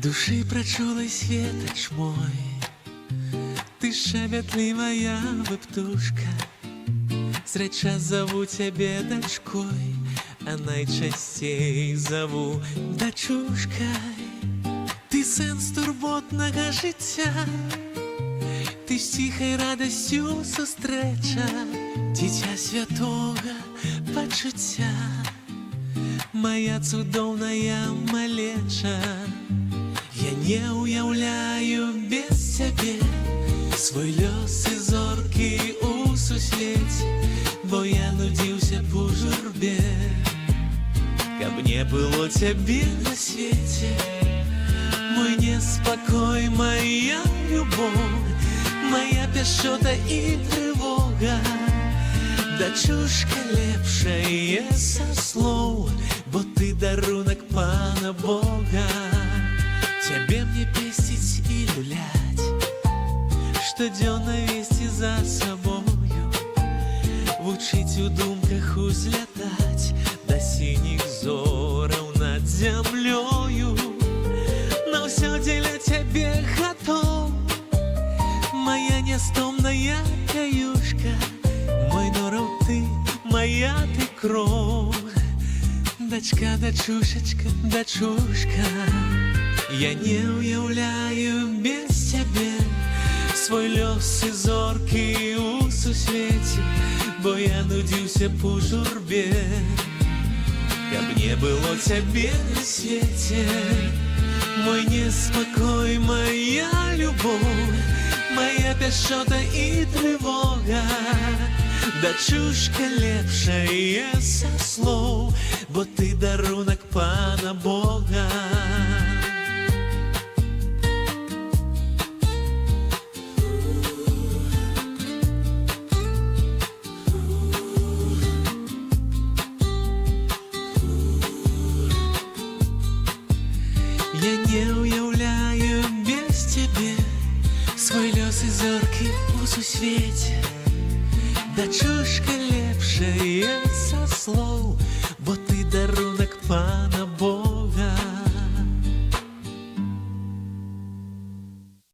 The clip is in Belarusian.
Души прочулась веточ мой, ты шебятлівая виптушка, средь час зову тебе дочкой, а найчастей зову дочушкой. Ти сенс турботного життя, ти з тихой радостю зустреча, дитя святого почуття, моя цудовная малеча. Я не уявляю без тебе свой лёс і зорки у сусвеці, бо я нудзіўся по журбе, каб не было тебе на свете. Мой неспокой, моя любовь, моя пяшчота і трывога, дачушка лепшая са слоў, бо ты дарунак Пана Бога. Тебе мне песить и люлять, штодзённа весці за собою, вучыць у думках узлятаць да сініх зораў над зямлёю. На ўсё дзеля цябе гатоў, моя нястомная каюшка, мой нораў ты, моя ты кроў, дачка, дачушечка, дачушка. Я не уявляю без цябе свой лёс і зоркі у сусвеце, бо я нудзіўся по журбе, каб не было цябе на свете. Мой неспокой, моя любовь, моя пяшчота і трывога, дачушка лепшая са слоў, бо ты дарунак Пана Бога. Я не уявляю без тебе свой лёс і зоркі у сусвеце, дачушка лепшая са слоў, бо ты дарунак Пана Бога.